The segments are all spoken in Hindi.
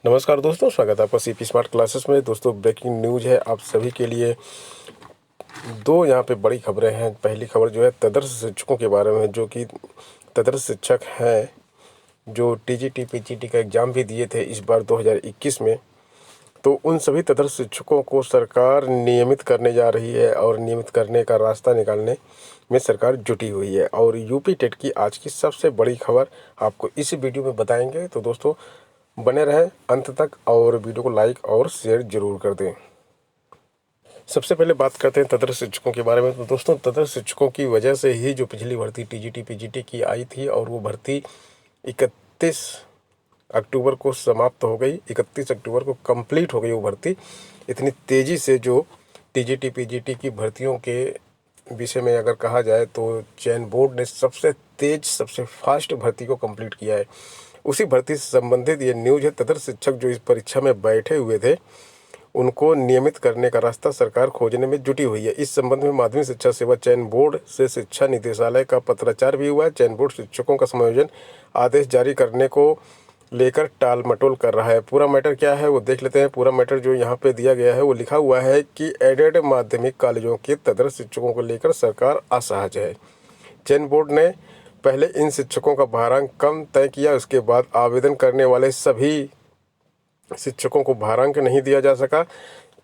नमस्कार दोस्तों, स्वागत है आपका सीपी स्मार्ट क्लासेस में। दोस्तों, ब्रेकिंग न्यूज़ है आप सभी के लिए। दो यहाँ पे बड़ी खबरें हैं। पहली खबर जो है तदर्स शिक्षकों के बारे में, जो कि तदर्स शिक्षक हैं जो टीजीटी पीजीटी का एग्ज़ाम भी दिए थे इस बार 2021 में। तो उन सभी तदर्स शिक्षकों को सरकार नियमित करने जा रही है और नियमित करने का रास्ता निकालने में सरकार जुटी हुई है। और यूपी टेट की आज की सबसे बड़ी खबर आपको इस वीडियो में बताएंगे। तो दोस्तों, बने रहें अंत तक और वीडियो को लाइक और शेयर जरूर कर दें। सबसे पहले बात करते हैं तदर्स शिक्षकों के बारे में। तो दोस्तों, तदर्स शिक्षकों की वजह से ही जो पिछली भर्ती टीजीटी पीजीटी की आई थी और वो भर्ती 31 अक्टूबर को समाप्त हो गई, 31 अक्टूबर को कंप्लीट हो गई वो भर्ती। इतनी तेज़ी से जो टीजीटी पीजीटी की भर्तियों के विषय में अगर कहा जाए तो चयन बोर्ड ने सबसे तेज सबसे फास्ट भर्ती को कंप्लीट किया है। उसी भर्ती से संबंधित ये न्यूज़ है। तदर्स शिक्षक जो इस परीक्षा में बैठे हुए थे उनको नियमित करने का रास्ता सरकार खोजने में जुटी हुई है। इस संबंध में माध्यमिक शिक्षा सेवा चयन बोर्ड से शिक्षा निदेशालय का पत्राचार भी हुआ है। चयन बोर्ड शिक्षकों का समायोजन आदेश जारी करने को लेकर टाल मटोल कर रहा है। पूरा मैटर क्या है वो देख लेते हैं। पूरा मैटर जो यहाँ पे दिया गया है वो लिखा हुआ है कि एडेड माध्यमिक कॉलेजों के तदर्स शिक्षकों को लेकर सरकार असहज है। चयन बोर्ड ने पहले इन शिक्षकों का भारांक कम तय किया, उसके बाद आवेदन करने वाले सभी शिक्षकों को भारांक नहीं दिया जा सका।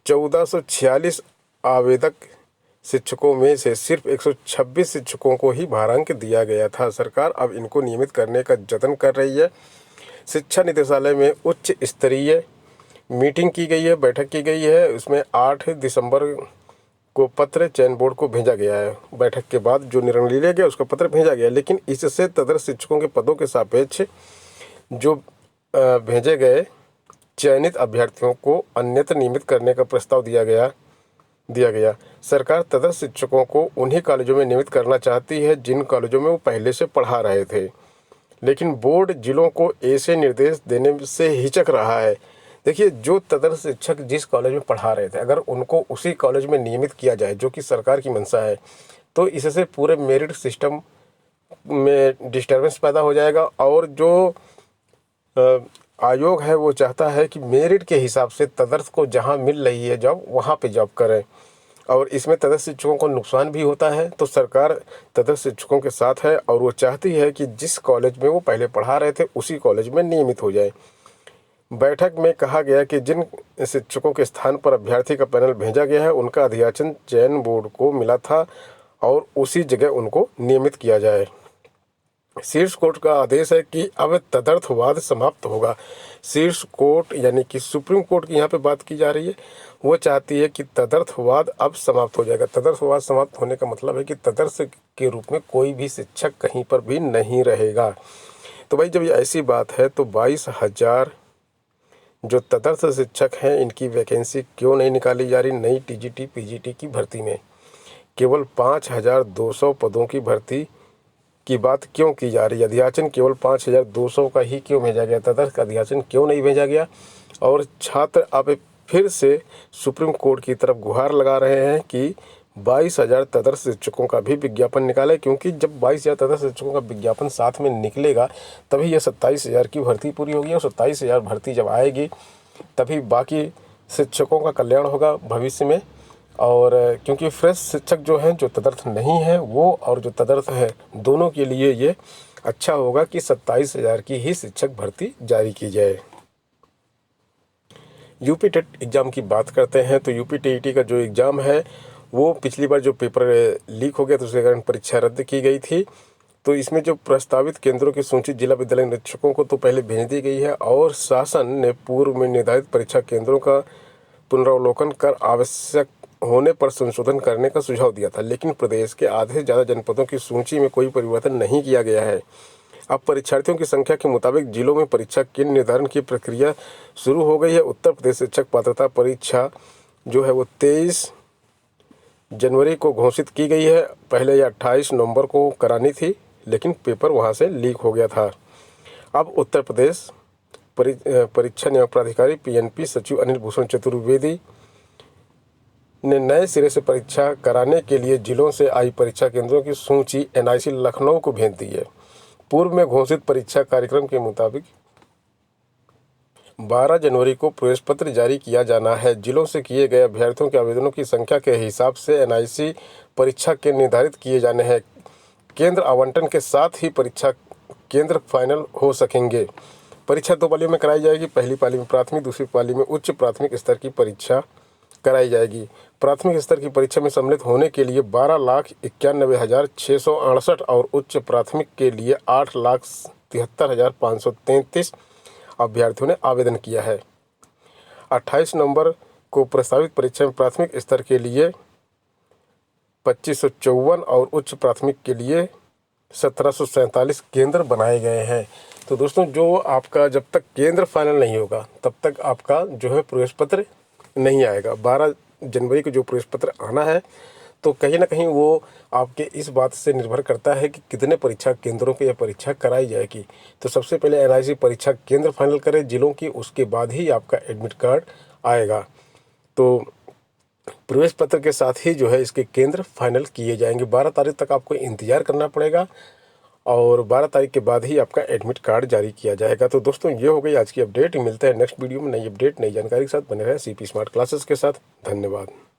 1446 आवेदक शिक्षकों में से सिर्फ 126 शिक्षकों को ही भारांक दिया गया था। सरकार अब इनको नियमित करने का जतन कर रही है। शिक्षा निदेशालय में उच्च स्तरीय मीटिंग की गई है, बैठक की गई है। उसमें 8 दिसंबर को पत्र चयन बोर्ड को भेजा गया है। बैठक के बाद जो निर्णय लिया गया उसका पत्र भेजा गया, लेकिन इससे तदर्स शिक्षकों के पदों के सापेक्ष जो भेजे गए चयनित अभ्यर्थियों को अन्यत्र नियमित करने का प्रस्ताव दिया गया। सरकार तदर्स शिक्षकों को उन्हीं कॉलेजों में नियमित करना चाहती है जिन कॉलेजों में वो पहले से पढ़ा रहे थे, लेकिन बोर्ड जिलों को ऐसे निर्देश देने से हिचक रहा है। देखिए, जो तदर्स शिक्षक जिस कॉलेज में पढ़ा रहे थे अगर उनको उसी कॉलेज में नियमित किया जाए, जो कि सरकार की मंशा है, तो इससे पूरे मेरिट सिस्टम में डिस्टर्बेंस पैदा हो जाएगा। और जो आयोग है वो चाहता है कि मेरिट के हिसाब से तदर्स को जहां मिल रही है जॉब वहां पे जॉब करें, और इसमें तदर्स शिक्षकों को नुकसान भी होता है। तो सरकार तदर्स शिक्षकों के साथ है और वो चाहती है कि जिस कॉलेज में वो पहले पढ़ा रहे थे उसी कॉलेज में नियमित हो जाए। बैठक में कहा गया कि जिन शिक्षकों के स्थान पर अभ्यर्थी का पैनल भेजा गया है उनका अधियाचन चयन बोर्ड को मिला था और उसी जगह उनको नियमित किया जाए। शीर्ष कोर्ट का आदेश है कि अब तदर्थवाद समाप्त होगा। शीर्ष कोर्ट यानी कि सुप्रीम कोर्ट की यहाँ पे बात की जा रही है। वो चाहती है कि तदर्थवाद अब समाप्त हो जाएगा। तदर्थवाद समाप्त होने का मतलब है कि तदर्स के रूप में कोई भी शिक्षक कहीं पर भी नहीं रहेगा। तो भाई, जब ये ऐसी बात है तो 22,000 जो तदर्स शिक्षक हैं इनकी वैकेंसी क्यों नहीं निकाली जा रही नई टीजीटी पीजीटी की भर्ती में? केवल 5,200 पदों की भर्ती की बात क्यों की जा रही है? अध्याचन केवल 5,200 का ही क्यों भेजा गया? तदर्स का अध्याचन क्यों नहीं भेजा गया? और छात्र अब फिर से सुप्रीम कोर्ट की तरफ गुहार लगा रहे हैं कि 22,000 तदर्स शिक्षकों का भी विज्ञापन निकाले, क्योंकि जब 22,000 तदर्स शिक्षकों का विज्ञापन साथ में निकलेगा तभी यह 27,000 की भर्ती पूरी होगी। और 27,000 भर्ती जब आएगी तभी बाकी शिक्षकों का कल्याण होगा भविष्य में। और क्योंकि फ्रेश शिक्षक जो हैं, जो तदर्थ नहीं है वो और जो तदर्थ है, दोनों के लिए ये अच्छा होगा कि 27,000 की ही शिक्षक भर्ती जारी की जाए। यूपी टेट एग्ज़ाम की बात करते हैं। तो यूपी टीईटी का जो एग्ज़ाम है वो पिछली बार जो पेपर लीक हो गया तो उसके कारण परीक्षा रद्द की गई थी। तो इसमें जो प्रस्तावित केंद्रों की सूची जिला विद्यालय निरीक्षकों को तो पहले भेज दी गई है और शासन ने पूर्व में निर्धारित परीक्षा केंद्रों का पुनरावलोकन कर आवश्यक होने पर संशोधन करने का सुझाव दिया था, लेकिन प्रदेश के आधे से ज़्यादा जनपदों की सूची में कोई परिवर्तन नहीं किया गया है। अब परीक्षार्थियों की संख्या के मुताबिक जिलों में परीक्षा केंद्र निर्धारण की प्रक्रिया शुरू हो गई है। उत्तर प्रदेश शिक्षक पात्रता परीक्षा जो है वो 23 जनवरी को घोषित की गई है। पहले यह 28 नवंबर को करानी थी, लेकिन पेपर वहां से लीक हो गया था। अब उत्तर प्रदेश परीक्षा नियामक प्राधिकारी पीएनपी सचिव अनिल भूषण चतुर्वेदी ने नए सिरे से परीक्षा कराने के लिए जिलों से आई परीक्षा केंद्रों की सूची एनआईसी लखनऊ को भेज दी है। पूर्व में घोषित परीक्षा कार्यक्रम के मुताबिक 12 जनवरी को प्रवेश पत्र जारी किया जाना है। जिलों से किए गए अभ्यर्थियों के आवेदनों की संख्या के हिसाब से एनआईसी परीक्षा के निर्धारित किए जाने हैं। केंद्र आवंटन के साथ ही परीक्षा केंद्र फाइनल हो सकेंगे। परीक्षा 2 पालियों में कराई जाएगी। पहली पाली में प्राथमिक, दूसरी पाली में उच्च प्राथमिक स्तर की परीक्षा कराई जाएगी। प्राथमिक स्तर की परीक्षा में सम्मिलित होने के लिए 12,91,668 और उच्च प्राथमिक के लिए 8,73,533 अभ्यर्थियों ने आवेदन किया है। 28 नवंबर को प्रस्तावित परीक्षा में प्राथमिक स्तर के लिए 2554 और उच्च प्राथमिक के लिए 1747 केंद्र बनाए गए हैं। तो दोस्तों, जो आपका जब तक केंद्र फाइनल नहीं होगा तब तक आपका जो है प्रवेश पत्र नहीं आएगा। 12 जनवरी को जो प्रवेश पत्र आना है तो कहीं ना कहीं वो आपके इस बात से निर्भर करता है कि कितने परीक्षा केंद्रों पे यह परीक्षा कराई जाएगी। तो सबसे पहले एनआईसी परीक्षा केंद्र फाइनल करें जिलों की, उसके बाद ही आपका एडमिट कार्ड आएगा। तो प्रवेश पत्र के साथ ही जो है इसके केंद्र फाइनल किए जाएंगे। 12 तारीख तक आपको इंतज़ार करना पड़ेगा और 12 तारीख के बाद ही आपका एडमिट कार्ड जारी किया जाएगा। तो दोस्तों, ये हो गई आज की अपडेट। मिलते हैं नेक्स्ट वीडियो में नई अपडेट, नई जानकारी के साथ। बने रहें सीपी स्मार्ट क्लासेस के साथ। धन्यवाद।